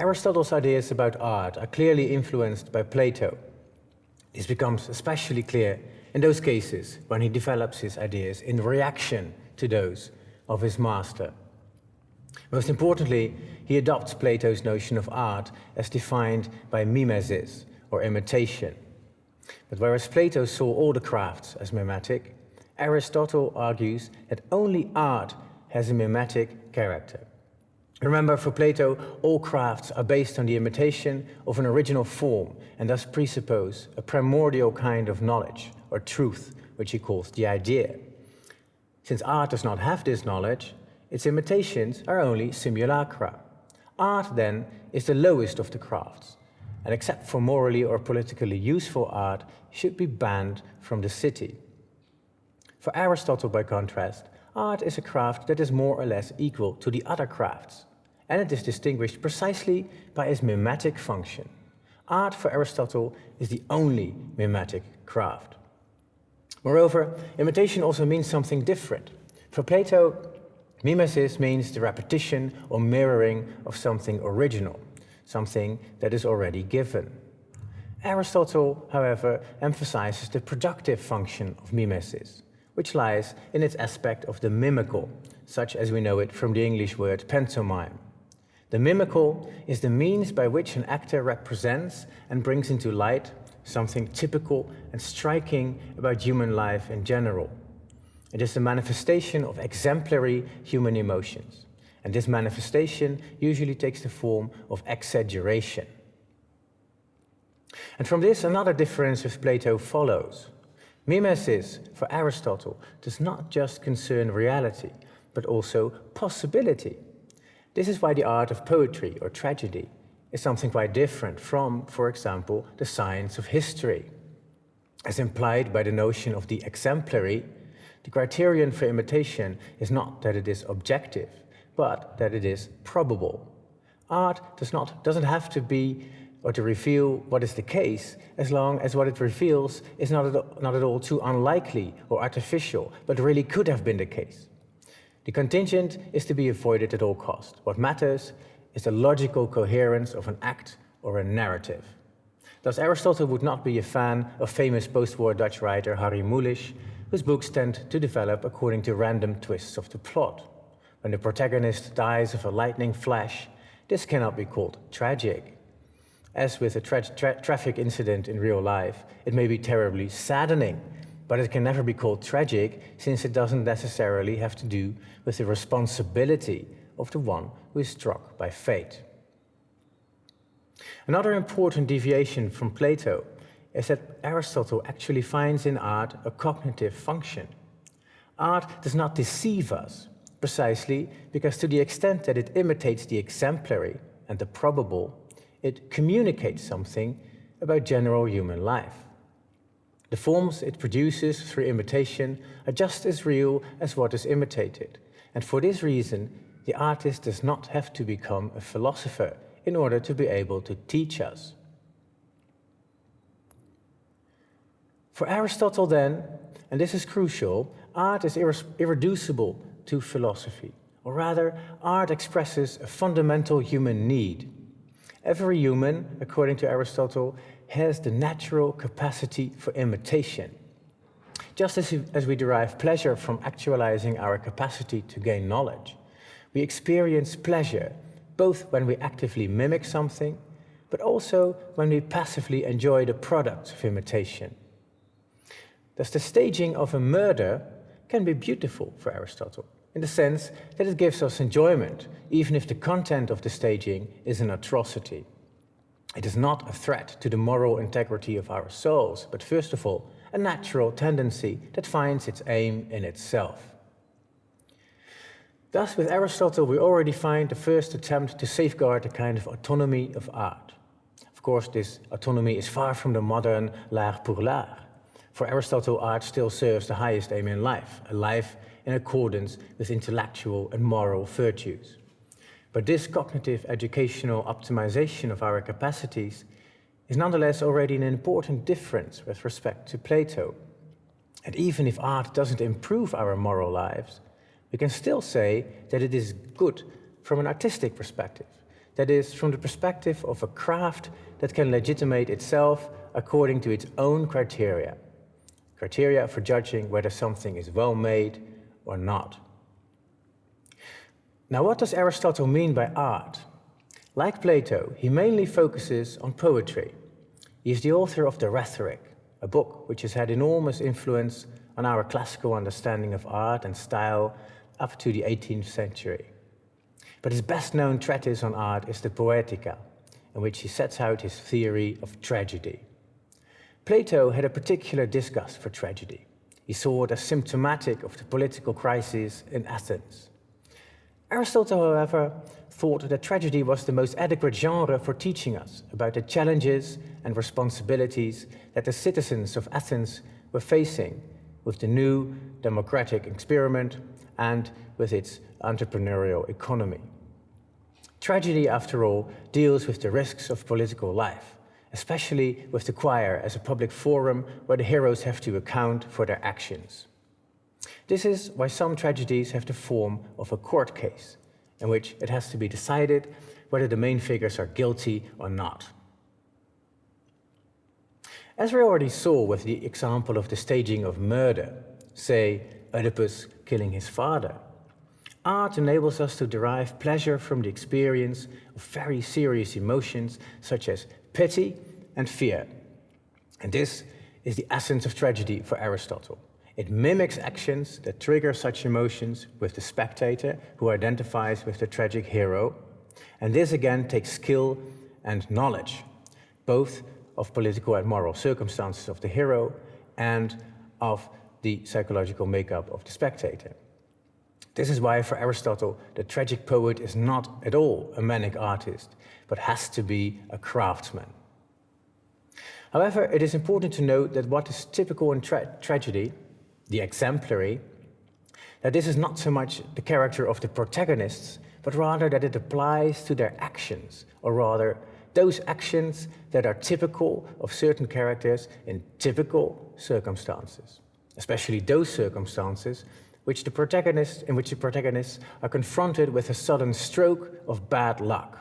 Aristotle's ideas about art are clearly influenced by Plato. This becomes especially clear in those cases when he develops his ideas in reaction to those of his master. Most importantly, he adopts Plato's notion of art as defined by mimesis, or imitation. But whereas Plato saw all the crafts as mimetic, Aristotle argues that only art has a mimetic character. Remember, for Plato, all crafts are based on the imitation of an original form and thus presuppose a primordial kind of knowledge, or truth, which he calls the idea. Since art does not have this knowledge, its imitations are only simulacra. Art, then, is the lowest of the crafts, and except for morally or politically useful art, should be banned from the city. For Aristotle, by contrast, art is a craft that is more or less equal to the other crafts, and it is distinguished precisely by its mimetic function. Art, for Aristotle, is the only mimetic craft. Moreover, imitation also means something different. For Plato, mimesis means the repetition or mirroring of something original, something that is already given. Aristotle, however, emphasizes the productive function of mimesis, which lies in its aspect of the mimical, such as we know it from the English word pantomime. The mimical is the means by which an actor represents and brings into light something typical and striking about human life in general. It is the manifestation of exemplary human emotions, and this manifestation usually takes the form of exaggeration. And from this, another difference with Plato follows. Mimesis, for Aristotle, does not just concern reality, but also possibility. This is why the art of poetry or tragedy is something quite different from, for example, the science of history. As implied by the notion of the exemplary, the criterion for imitation is not that it is objective, but that it is probable. Art doesn't have to be or to reveal what is the case, as long as what it reveals is not at all too unlikely or artificial, but really could have been the case. The contingent is to be avoided at all costs. What matters is the logical coherence of an act or a narrative. Thus, Aristotle would not be a fan of famous post-war Dutch writer Harry Mulisch, whose books tend to develop according to random twists of the plot. When the protagonist dies of a lightning flash, this cannot be called tragic. As with a traffic incident in real life, it may be terribly saddening, but it can never be called tragic, since it doesn't necessarily have to do with the responsibility of the one who is struck by fate. Another important deviation from Plato is that Aristotle actually finds in art a cognitive function. Art does not deceive us, precisely because to the extent that it imitates the exemplary and the probable, it communicates something about general human life. The forms it produces through imitation are just as real as what is imitated, and for this reason, the artist does not have to become a philosopher in order to be able to teach us. For Aristotle then, and this is crucial, art is irreducible to philosophy, or rather, art expresses a fundamental human need. Every human, according to Aristotle, has the natural capacity for imitation. Just as we derive pleasure from actualizing our capacity to gain knowledge, we experience pleasure both when we actively mimic something, but also when we passively enjoy the products of imitation. Thus, the staging of a murder can be beautiful for Aristotle, in the sense that it gives us enjoyment, even if the content of the staging is an atrocity. It is not a threat to the moral integrity of our souls, but first of all, a natural tendency that finds its aim in itself. Thus, with Aristotle, we already find the first attempt to safeguard a kind of autonomy of art. Of course, this autonomy is far from the modern l'art pour l'art. For Aristotle, art still serves the highest aim in life, a life in accordance with intellectual and moral virtues. But this cognitive educational optimization of our capacities is nonetheless already an important difference with respect to Plato. And even if art doesn't improve our moral lives, we can still say that it is good from an artistic perspective, that is, from the perspective of a craft that can legitimate itself according to its own criteria for judging whether something is well made or not. Now, what does Aristotle mean by art? Like Plato, he mainly focuses on poetry. He is the author of the Rhetoric, a book which has had enormous influence on our classical understanding of art and style up to the 18th century. But his best-known treatise on art is the Poetica, in which he sets out his theory of tragedy. Plato had a particular disgust for tragedy. He saw it as symptomatic of the political crisis in Athens. Aristotle, however, thought that tragedy was the most adequate genre for teaching us about the challenges and responsibilities that the citizens of Athens were facing with the new democratic experiment and with its entrepreneurial economy. Tragedy, after all, deals with the risks of political life, especially with the choir as a public forum where the heroes have to account for their actions. This is why some tragedies have the form of a court case, in which it has to be decided whether the main figures are guilty or not. As we already saw with the example of the staging of murder, say Oedipus killing his father, art enables us to derive pleasure from the experience of very serious emotions such as pity and fear. And this is the essence of tragedy for Aristotle. It mimics actions that trigger such emotions with the spectator who identifies with the tragic hero. And this again takes skill and knowledge, both of political and moral circumstances of the hero and of the psychological makeup of the spectator. This is why for Aristotle, the tragic poet is not at all a manic artist, but has to be a craftsman. However, it is important to note that what is typical in tragedy, the exemplary, that this is not so much the character of the protagonists, but rather that it applies to their actions, or rather, those actions that are typical of certain characters in typical circumstances, especially those circumstances in which the protagonists are confronted with a sudden stroke of bad luck.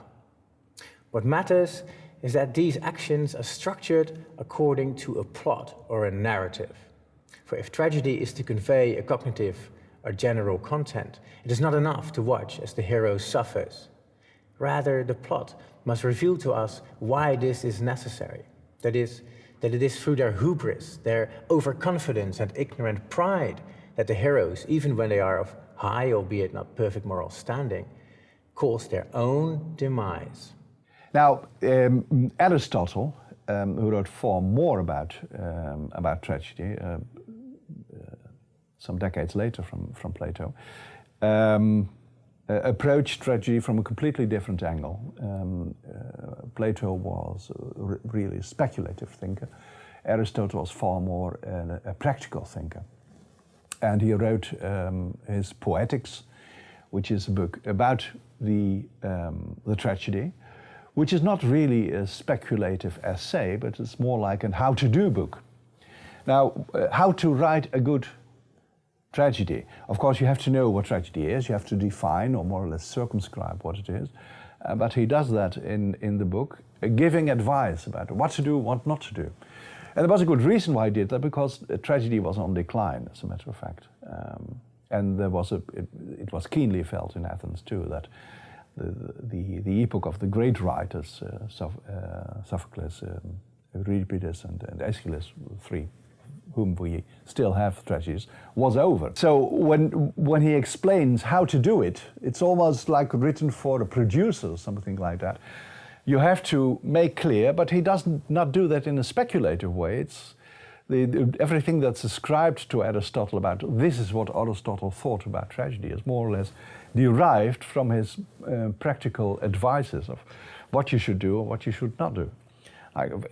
What matters is that these actions are structured according to a plot or a narrative. For if tragedy is to convey a cognitive or general content, it is not enough to watch as the hero suffers. Rather, the plot must reveal to us why this is necessary. That is, that it is through their hubris, their overconfidence and ignorant pride that the heroes, even when they are of high, albeit not perfect moral standing, cause their own demise. Now, Aristotle, who wrote far more about tragedy, some decades later from Plato, approached tragedy from a completely different angle. Plato was really a speculative thinker. Aristotle was far more a practical thinker. And he wrote his Poetics, which is a book about the tragedy, which is not really a speculative essay, but it's more like an how-to-do book. Now, how to write a good tragedy. Of course, you have to know what tragedy is. You have to define or more or less circumscribe what it is. But he does that in the book, giving advice about what to do, what not to do. And there was a good reason why he did that, because tragedy was on decline, as a matter of fact. And there was it was keenly felt in Athens too that the epoch of the great writers, Sophocles, Euripides, and Aeschylus, three whom we still have tragedies, was over. So when he explains how to do it, it's almost like written for a producer, something like that. You have to make clear, but he does not do that in a speculative way. It's everything that's ascribed to Aristotle about this is what Aristotle thought about tragedy is more or less derived from his practical advices of what you should do or what you should not do.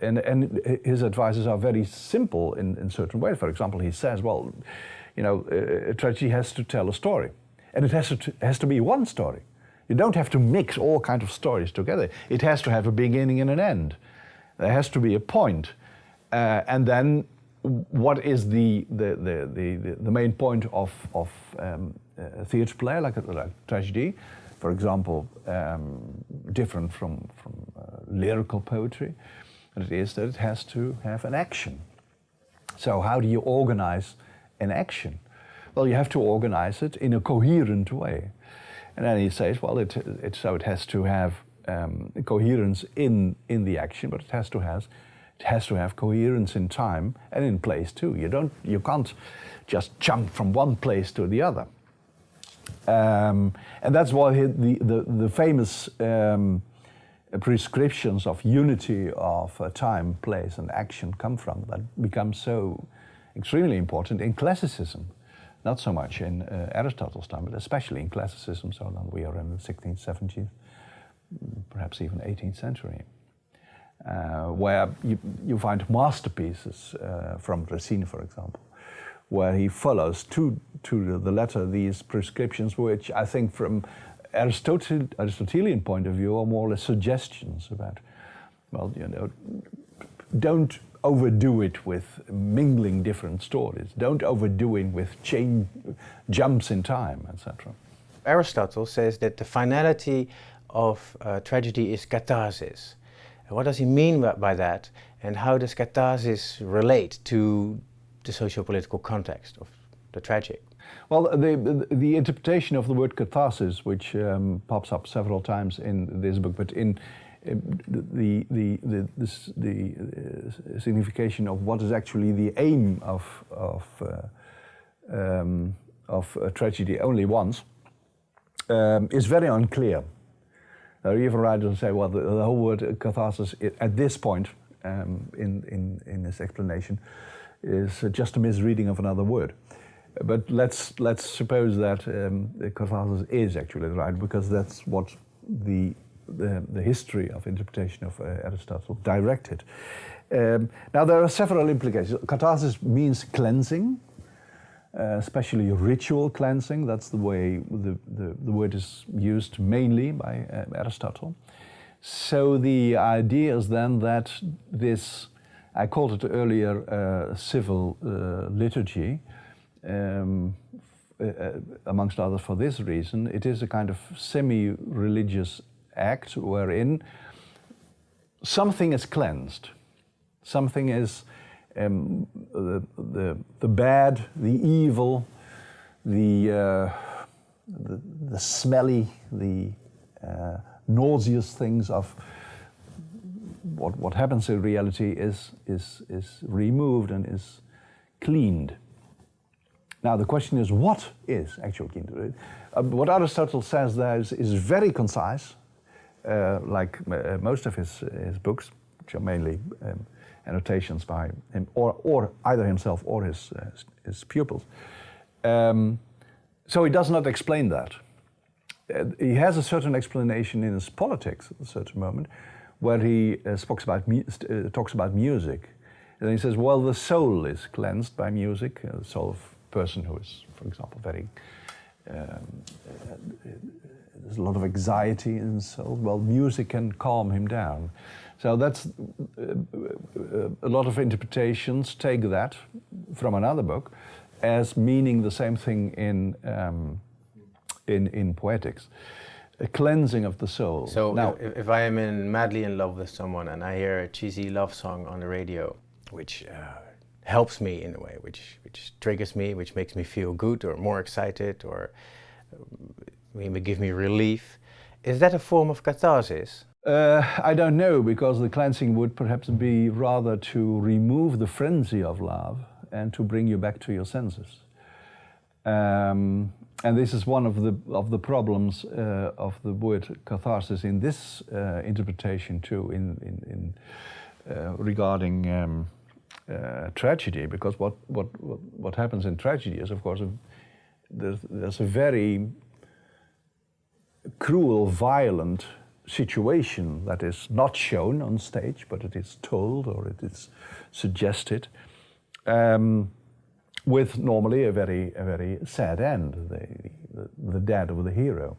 And his advices are very simple in certain ways. For example, he says, well, you know, a tragedy has to tell a story, and it has to be one story. You don't have to mix all kinds of stories together. It has to have a beginning and an end. There has to be a point, and then what is the main point of a theatre play like a tragedy? for example, different from lyrical poetry, and it is that it has to have an action. So how do you organize an action? Well, you have to organize it in a coherent way. And then he says, well, it has to have coherence in the action, but it has to have coherence in time and in place too. You can't just jump from one place to the other. And that's why the famous prescriptions of unity of time, place, and action come from. That becomes so extremely important in classicism. Not so much in Aristotle's time, but especially in classicism, so that we are in the 16th, 17th, perhaps even 18th century, where you find masterpieces from Racine, for example, where he follows to the letter these prescriptions, which I think from Aristotelian point of view are more or less suggestions about, well, don't overdo it with mingling different stories. Don't overdo it with jumps in time, etc. Aristotle says that the finality of tragedy is catharsis. What does he mean by that, and how does catharsis relate to the socio-political context of the tragic? Well, the interpretation of the word catharsis, which pops up several times in this book, but in the signification of what is actually the aim of a tragedy only once, is very unclear. There are even writers who say, well, the whole word catharsis at this point in this explanation is just a misreading of another word. But let's suppose that catharsis is actually right, because that's what the history of interpretation of Aristotle directed. Now there are several implications. Catharsis means cleansing, especially ritual cleansing. That's the way the word is used mainly by Aristotle. So the idea is then that this, I called it earlier, civil liturgy, amongst others for this reason. It is a kind of semi-religious act wherein something is cleansed. Something is the bad, the evil, the smelly, the nauseous things of what happens in reality is removed and is cleaned. Now the question is, what is actually cleaned? What Aristotle says there is very concise, like most of his books, which are mainly annotations by him, or either himself or his pupils. So he does not explain that. He has a certain explanation in his Politics at a certain moment, where he talks about music. And he says, well, the soul is cleansed by music, the soul of a person who is, for example, very... there's a lot of anxiety in the soul. Well, music can calm him down. So that's a lot of interpretations take that from another book as meaning the same thing in Poetics, a cleansing of the soul. So now, if I am madly in love with someone and I hear a cheesy love song on the radio, which helps me in a way, which triggers me, which makes me feel good or more excited, or maybe give me relief, is that a form of catharsis? I don't know, because the cleansing would perhaps be rather to remove the frenzy of love and to bring you back to your senses. And this is one of the problems of the word catharsis in this interpretation too, in regarding tragedy, because what happens in tragedy is, of course, there's a very cruel, violent situation that is not shown on stage, but it is told or it is suggested, with normally a very sad end, the death of the hero.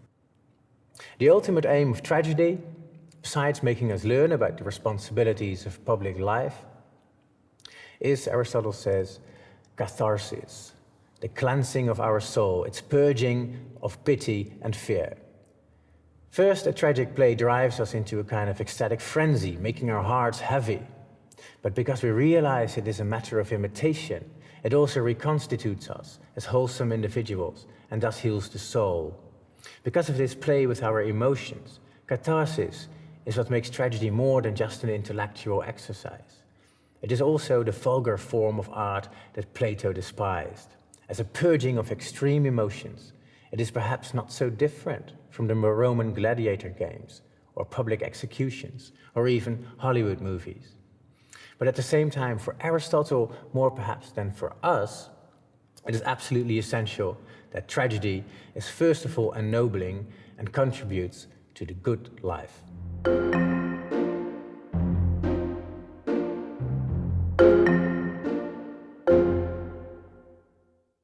The ultimate aim of tragedy, besides making us learn about the responsibilities of public life, is, Aristotle says, catharsis, the cleansing of our soul, its purging of pity and fear. First, a tragic play drives us into a kind of ecstatic frenzy, making our hearts heavy. But because we realize it is a matter of imitation, it also reconstitutes us as wholesome individuals and thus heals the soul. Because of this play with our emotions, catharsis is what makes tragedy more than just an intellectual exercise. It is also the vulgar form of art that Plato despised. As a purging of extreme emotions, it is perhaps not so different from the Roman gladiator games, or public executions, or even Hollywood movies. But at the same time, for Aristotle, more perhaps than for us, it is absolutely essential that tragedy is first of all ennobling and contributes to the good life.